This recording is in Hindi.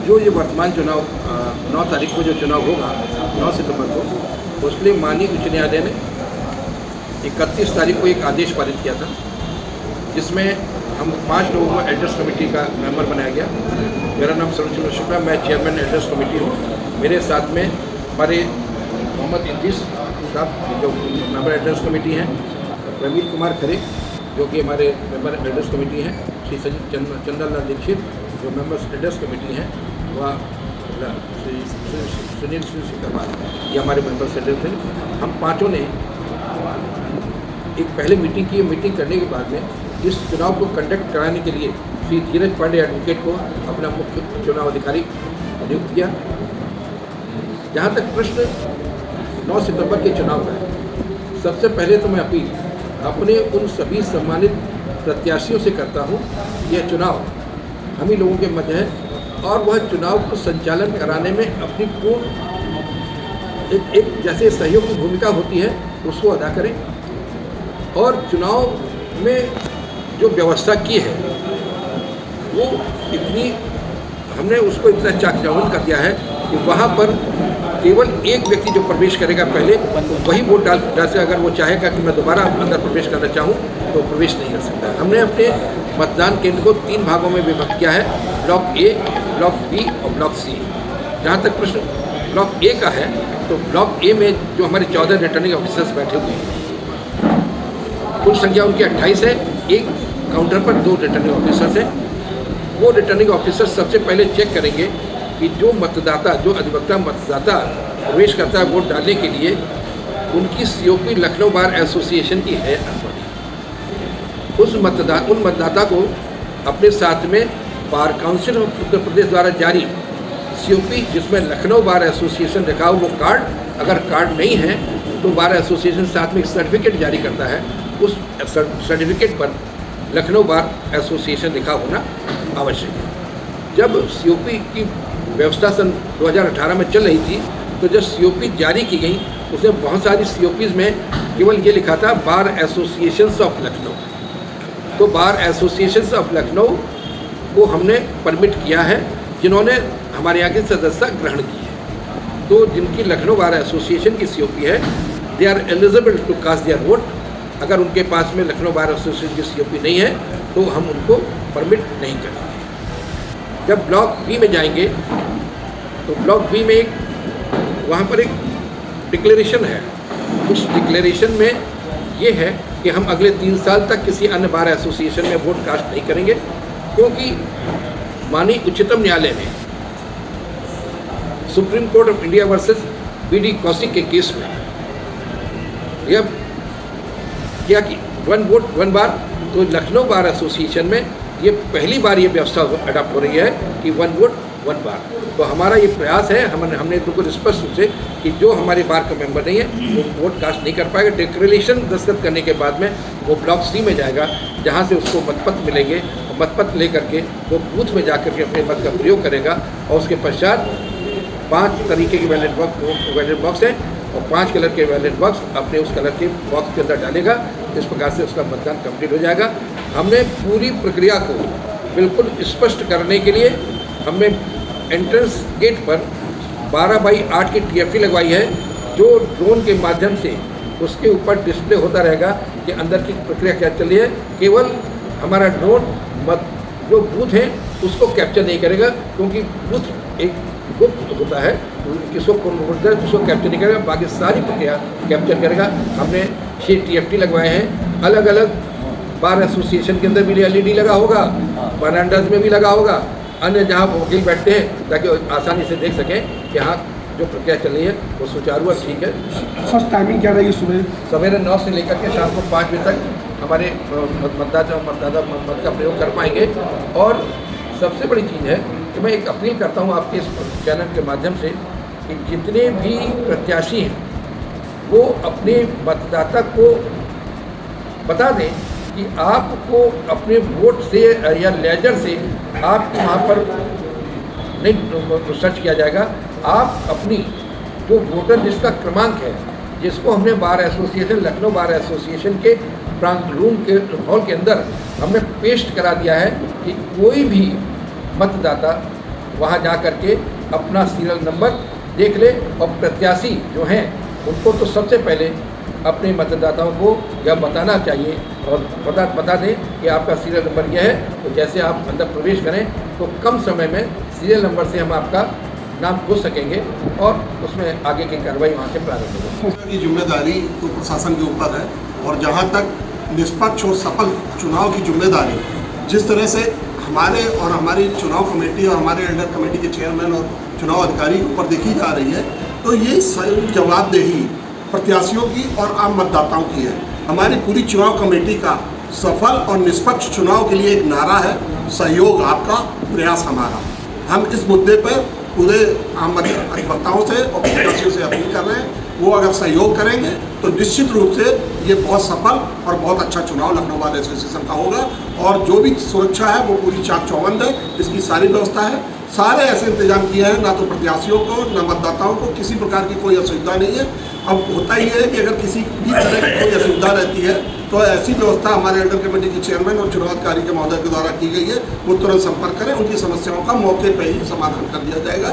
जो ये वर्तमान चुनाव 9 तारीख को जो चुनाव होगा 9 सितंबर को, उसके लिए माननीय उच्च न्यायालय ने 31 तारीख को एक आदेश पारित किया था, जिसमें हम 5 लोगों को एल्डर्स कमेटी का मेंबर बनाया गया। मेरा नाम सर्वचंद्र शुक्ला, मैं चेयरमैन एल्डर्स कमेटी हूँ। मेरे साथ में हमारे मोहम्मद इद्रीस साहब जो मेंबर एल्डर्स कमेटी हैं, प्रवीण कुमार खरे जो कि हमारे मेंबर एल्डर्स कमेटी हैं, श्री चंदनलाल दीक्षित जो मेंबर्स एल्डर्स कमेटी हैं, वह सुनील सिकरवाल, ये हमारे मेंबर्स एल्डर्स थे। हम पाँचों ने एक पहले मीटिंग की। मीटिंग करने के बाद में इस चुनाव को कंडक्ट कराने के लिए श्री धीरज पांडे एडवोकेट को अपना मुख्य चुनाव अधिकारी नियुक्त किया। जहाँ तक प्रश्न 9 सितंबर के चुनाव का है, सबसे पहले तो मैं अपील अपने उन सभी सम्मानित प्रत्याशियों से करता हूँ, यह चुनाव हम ही लोगों के मध्य है और वह चुनाव को संचालन कराने में अपनी पूर्ण एक जैसे सहयोग की भूमिका होती है उसको अदा करें, और चुनाव में जो व्यवस्था की है वो इतनी, हमने उसको इतना चाक चौबंद कर दिया है कि वहाँ पर केवल एक व्यक्ति जो प्रवेश करेगा पहले वही वोट डाल से, अगर वो चाहेगा कि मैं दोबारा अंदर प्रवेश करना चाहूँ तो प्रवेश नहीं कर सकता। हमने अपने मतदान केंद्र को 3 भागों में विभक्त किया है, ब्लॉक ए, ब्लॉक बी और ब्लॉक सी। जहाँ तक प्रश्न ब्लॉक ए का है, तो ब्लॉक ए में जो हमारे 14 रिटर्निंग ऑफिसर्स बैठे हुए हैं, कुल संख्या उनकी 28 है। एक काउंटर पर 2 रिटर्निंग ऑफिसर्स हैं। वो रिटर्निंग ऑफिसर सबसे पहले चेक करेंगे कि जो मतदाता, जो अधिवक्ता मतदाता प्रवेश करता है वोट डालने के लिए, उनकी COP लखनऊ बार एसोसिएशन की है। उन मतदाता को अपने साथ में bar council of Uttar Pradesh द्वारा जारी COP जिसमें लखनऊ बार एसोसिएशन लिखा हो वो कार्ड, अगर कार्ड नहीं है तो बार एसोसिएशन साथ में एक सर्टिफिकेट जारी करता है, उस सर्टिफिकेट पर लखनऊ बार एसोसिएशन लिखा होना आवश्यक है। जब COP की व्यवस्था सन 2018 में चल रही थी, तो जब COP जारी की गई उसमें बहुत सारी COPs में केवल ये लिखा था बार एसोसिएशंस ऑफ लखनऊ। तो बार एसोसिएशंस ऑफ लखनऊ को हमने परमिट किया है, जिन्होंने हमारे यहाँ की सदस्यता ग्रहण की है। तो जिनकी लखनऊ बार एसोसिएशन की COP है, they are eligible to cast their vote. अगर उनके पास में लखनऊ बार एसोसिएशन की COP नहीं है तो हम उनको परमिट नहीं करेंगे। जब ब्लॉक बी में जाएंगे तो ब्लॉक बी में वहाँ पर एक डिक्लेरेशन है। उस डिक्लेरेशन में ये है कि हम अगले 3 साल तक किसी अन्य बार एसोसिएशन में वोट कास्ट नहीं करेंगे, क्योंकि माननीय उच्चतम न्यायालय ने supreme court of India versus BD Kaushik के केस में यह किया कि 1 वोट 1 बार। तो लखनऊ बार एसोसिएशन में ये पहली बार ये व्यवस्था अडॉप्ट हो रही है कि 1 वोट 1 बार। तो हमारा ये प्रयास है, हमने बिल्कुल स्पष्ट रूप से कि जो हमारे बार का मेंबर नहीं है वो वोट कास्ट नहीं कर पाएगा। डिक्लेरेशन दस्तखत करने के बाद में वो ब्लॉक सी में जाएगा, जहाँ से उसको मतपत्र मिलेंगे और मतपत्र लेकर के वो बूथ में जा कर के अपने मत का प्रयोग करेगा। और उसके पश्चात 5 तरीके के बैलेट बॉक्स हैं और 5 कलर के बैलेट बॉक्स अपने उस कलर के बॉक्स के अंदर डालेगा। इस प्रकार से उसका मतदान कंप्लीट हो जाएगा। हमने पूरी प्रक्रिया को बिल्कुल स्पष्ट करने के लिए हमने एंट्रेंस गेट पर 12x8 की TFT लगवाई है, जो ड्रोन के माध्यम से उसके ऊपर डिस्प्ले होता रहेगा कि अंदर की प्रक्रिया क्या चल रही है। केवल हमारा ड्रोन जो बूथ है उसको कैप्चर नहीं करेगा, क्योंकि बूथ एक गुप्त होता है, किसको कौन बोलता है उसको कैप्चर नहीं करेगा, बाकी सारी प्रक्रिया कैप्चर करेगा। हमने 6 TFT लगवाए हैं। अलग अलग बार एसोसिएशन के अंदर भी LED लगा होगा, बरांडाज में भी लगा होगा, अन्य जहाँ वकील बैठते हैं, ताकि आसानी से देख सकें कि हाँ जो प्रक्रिया चल रही है वो सुचारू और ठीक है। फर्स्ट टाइमिंग क्या रहेगी? सवेरे 9 से लेकर के शाम को 5 बजे तक हमारे मतदाता मत का प्रयोग कर पाएंगे। और सबसे बड़ी चीज़ है कि मैं एक अपील करता हूँ आपके इस चैनल के माध्यम से कि जितने भी प्रत्याशी हैं वो अपने मतदाता को बता दें कि आपको अपने वोट से या लेजर से आपको वहाँ पर नहीं सर्च किया जाएगा। आप अपनी जो वोटर लिस्ट का क्रमांक है, जिसको हमने bar association Lucknow bar association के रूम के हॉल के अंदर हमने पेस्ट करा दिया है कि कोई भी मतदाता वहाँ जा कर के अपना सीरियल नंबर देख ले। और प्रत्याशी जो हैं उनको तो सबसे पहले अपने मतदाताओं को यह बताना चाहिए और बता दें कि आपका सीरियल नंबर यह है। तो जैसे आप अंदर प्रवेश करें तो कम समय में सीरियल नंबर से हम आपका नाम खोज सकेंगे और उसमें आगे की कार्रवाई वहाँ से प्रारंभ होगी। की जिम्मेदारी तो प्रशासन के ऊपर है और जहाँ तक निष्पक्ष और सफल चुनाव की जिम्मेदारी जिस तरह से हमारे और हमारी चुनाव कमेटी और हमारे अंडर कमेटी के चेयरमैन और चुनाव अधिकारी के ऊपर देखी जा रही है, तो ये जवाबदेही प्रत्याशियों की और आम मतदाताओं की है। हमारी पूरी चुनाव कमेटी का सफल और निष्पक्ष चुनाव के लिए एक नारा है, सहयोग आपका, प्रयास हमारा। हम इस मुद्दे पर पूरे आम अधिवक्ताओं से और प्रत्याशियों से अपील कर रहे हैं, वो अगर सहयोग करेंगे तो निश्चित रूप से ये बहुत सफल और बहुत अच्छा चुनाव लखनऊ बार एसोसिएशन का होगा। और जो भी सुरक्षा है वो पूरी चाक चौबंद है, इसकी सारी व्यवस्था है, सारे ऐसे इंतजाम किए हैं, ना तो प्रत्याशियों को ना मतदाताओं को किसी प्रकार की कोई असुविधा नहीं है। अब होता ही है कि अगर किसी भी तरह की कोई असुविधा रहती है तो ऐसी व्यवस्था हमारे अंडर कमेटी के चेयरमैन और चुनाव अधिकारी के महोदय के द्वारा की गई है, वो तुरंत संपर्क करें, उनकी समस्याओं का मौके पर ही समाधान कर दिया जाएगा।